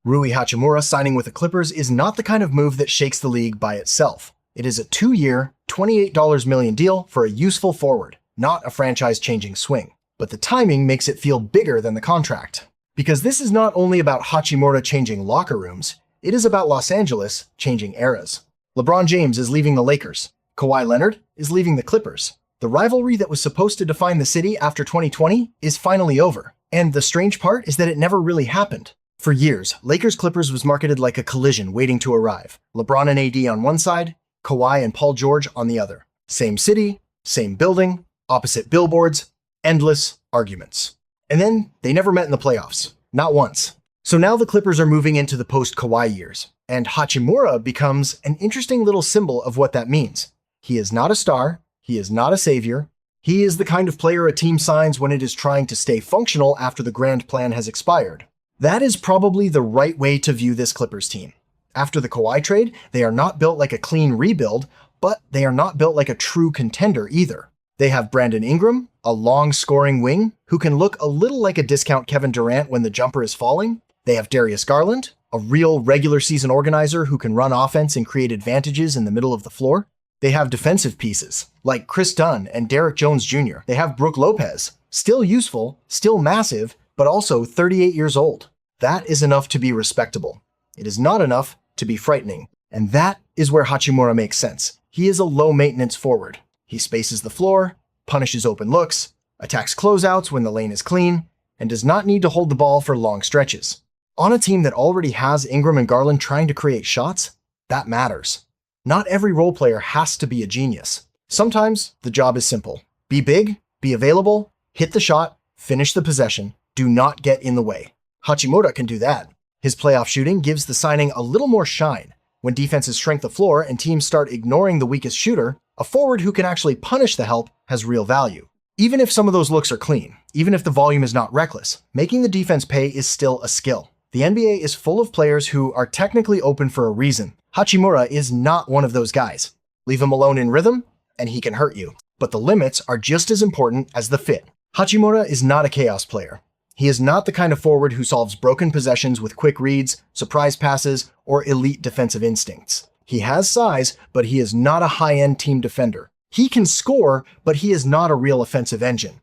Rui Hachimura signing with the Clippers is not the kind of move that shakes the league by itself. It is a 2-year, $28 million deal for a useful forward, not a franchise-changing swing. But the timing makes it feel bigger than the contract. Because this is not only about Hachimura changing locker rooms, it is about Los Angeles changing eras. LeBron James is leaving the Lakers. Kawhi Leonard is leaving the Clippers. The rivalry that was supposed to define the city after 2020 is finally over. And the strange part is that it never really happened. For years, Lakers-Clippers was marketed like a collision waiting to arrive. LeBron and AD on one side, Kawhi and Paul George on the other. Same city, same building, opposite billboards, endless arguments. And then they never met in the playoffs. Not once. So now the Clippers are moving into the post-Kawhi years, and Hachimura becomes an interesting little symbol of what that means. He is not a star. He is not a savior. He is the kind of player a team signs when it is trying to stay functional after the grand plan has expired. That is probably the right way to view this Clippers team. After the Kawhi trade, they are not built like a clean rebuild, but they are not built like a true contender either. They have Brandon Ingram, a long-scoring wing, who can look a little like a discount Kevin Durant when the jumper is falling. They have Darius Garland, a real regular season organizer who can run offense and create advantages in the middle of the floor. They have defensive pieces, like Chris Dunn and Derrick Jones Jr. They have Brook Lopez, still useful, still massive, but also 38 years old. That is enough to be respectable. It is not enough to be frightening. And that is where Hachimura makes sense. He is a low-maintenance forward. He spaces the floor, punishes open looks, attacks closeouts when the lane is clean, and does not need to hold the ball for long stretches. On a team that already has Ingram and Garland trying to create shots, that matters. Not every role player has to be a genius. Sometimes the job is simple. Be big, be available, hit the shot, finish the possession, do not get in the way. Hachimura can do that. His playoff shooting gives the signing a little more shine. When defenses shrink the floor and teams start ignoring the weakest shooter, a forward who can actually punish the help has real value. Even if some of those looks are clean, even if the volume is not reckless, making the defense pay is still a skill. The NBA is full of players who are technically open for a reason. Hachimura is not one of those guys. Leave him alone in rhythm, and he can hurt you. But the limits are just as important as the fit. Hachimura is not a chaos player. He is not the kind of forward who solves broken possessions with quick reads, surprise passes, or elite defensive instincts. He has size, but he is not a high-end team defender. He can score, but he is not a real offensive engine.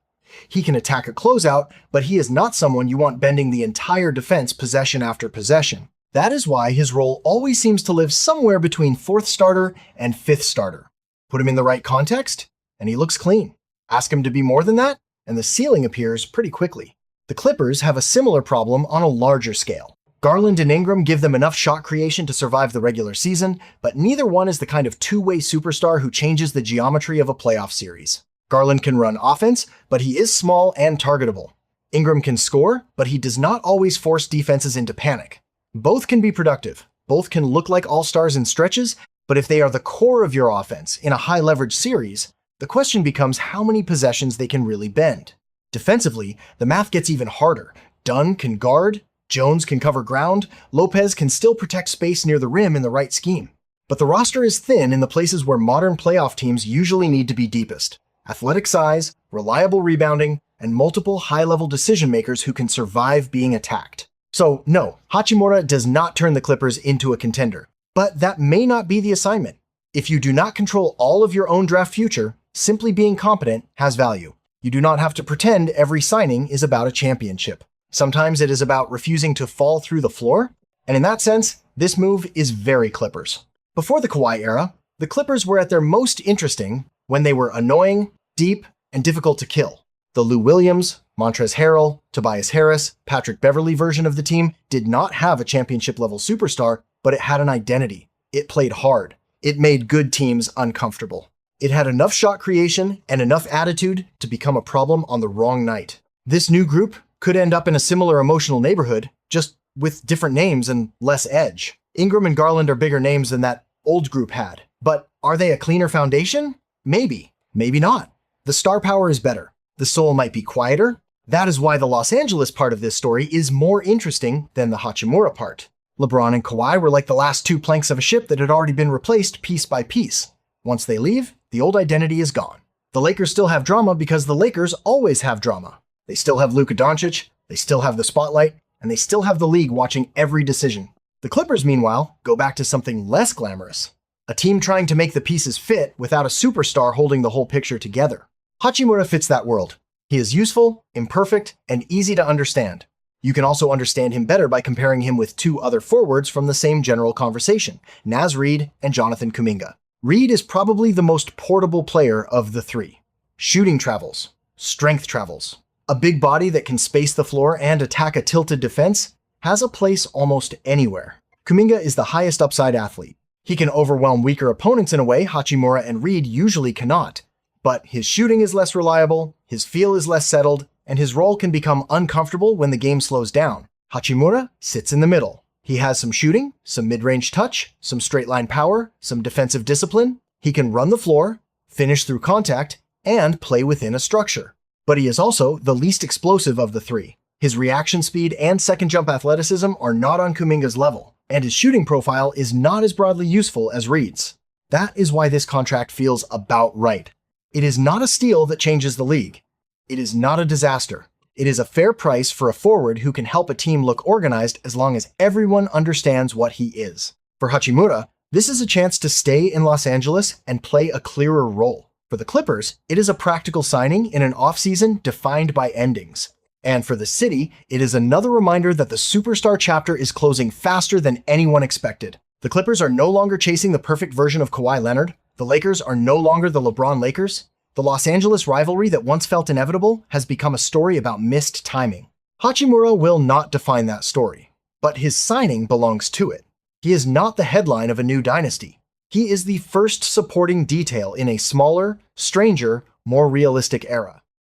He can attack a closeout, but he is not someone you want bending the entire defense possession after possession. That is why his role always seems to live somewhere between 4th starter and 5th starter. Put him in the right context, and he looks clean. Ask him to be more than that, and the ceiling appears pretty quickly. The Clippers have a similar problem on a larger scale. Garland and Ingram give them enough shot creation to survive the regular season, but neither one is the kind of two-way superstar who changes the geometry of a playoff series. Garland can run offense, but he is small and targetable. Ingram can score, but he does not always force defenses into panic. Both can be productive. Both can look like all-stars in stretches, but if they are the core of your offense in a high-leverage series, the question becomes how many possessions they can really bend. Defensively, the math gets even harder. Dunn can guard, Jones can cover ground, Lopez can still protect space near the rim in the right scheme. But the roster is thin in the places where modern playoff teams usually need to be deepest. Athletic size, reliable rebounding, and multiple high-level decision-makers who can survive being attacked. So no, Hachimura does not turn the Clippers into a contender. But that may not be the assignment. If you do not control all of your own draft future, simply being competent has value. You do not have to pretend every signing is about a championship. Sometimes it is about refusing to fall through the floor, and in that sense, this move is very Clippers. Before the Kawhi era, the Clippers were at their most interesting when they were annoying, deep, and difficult to kill. The Lou Williams, Montrezl Harrell, Tobias Harris, Patrick Beverley version of the team did not have a championship-level superstar, but it had an identity. It played hard. It made good teams uncomfortable. It had enough shot creation and enough attitude to become a problem on the wrong night. This new group could end up in a similar emotional neighborhood, just with different names and less edge. Ingram and Garland are bigger names than that old group had. But are they a cleaner foundation? Maybe. Maybe not. The star power is better. The soul might be quieter. That is why the Los Angeles part of this story is more interesting than the Hachimura part. LeBron and Kawhi were like the last two planks of a ship that had already been replaced piece by piece. Once they leave, the old identity is gone. The Lakers still have drama because the Lakers always have drama. They still have Luka Doncic, they still have the spotlight, and they still have the league watching every decision. The Clippers, meanwhile, go back to something less glamorous. A team trying to make the pieces fit without a superstar holding the whole picture together. Hachimura fits that world. He is useful, imperfect, and easy to understand. You can also understand him better by comparing him with two other forwards from the same general conversation, Naz Reid and Jonathan Kuminga. Reid is probably the most portable player of the three. Shooting travels, strength travels. A big body that can space the floor and attack a tilted defense has a place almost anywhere. Kuminga is the highest upside athlete. He can overwhelm weaker opponents in a way Hachimura and Reid usually cannot. But his shooting is less reliable, his feel is less settled, and his role can become uncomfortable when the game slows down. Hachimura sits in the middle. He has some shooting, some mid-range touch, some straight-line power, some defensive discipline. He can run the floor, finish through contact, and play within a structure. But he is also the least explosive of the three. His reaction speed and second-jump athleticism are not on Kuminga's level, and his shooting profile is not as broadly useful as Reid's. That is why this contract feels about right. It is not a steal that changes the league. It is not a disaster. It is a fair price for a forward who can help a team look organized as long as everyone understands what he is. For Hachimura, this is a chance to stay in Los Angeles and play a clearer role. For the Clippers, it is a practical signing in an offseason defined by endings. And for the city, it is another reminder that the superstar chapter is closing faster than anyone expected. The Clippers are no longer chasing the perfect version of Kawhi Leonard. The Lakers are no longer the LeBron Lakers. The Los Angeles rivalry that once felt inevitable has become a story about missed timing. Hachimura will not define that story, but his signing belongs to it. He is not the headline of a new dynasty. He is the first supporting detail in a smaller, stranger, more realistic era.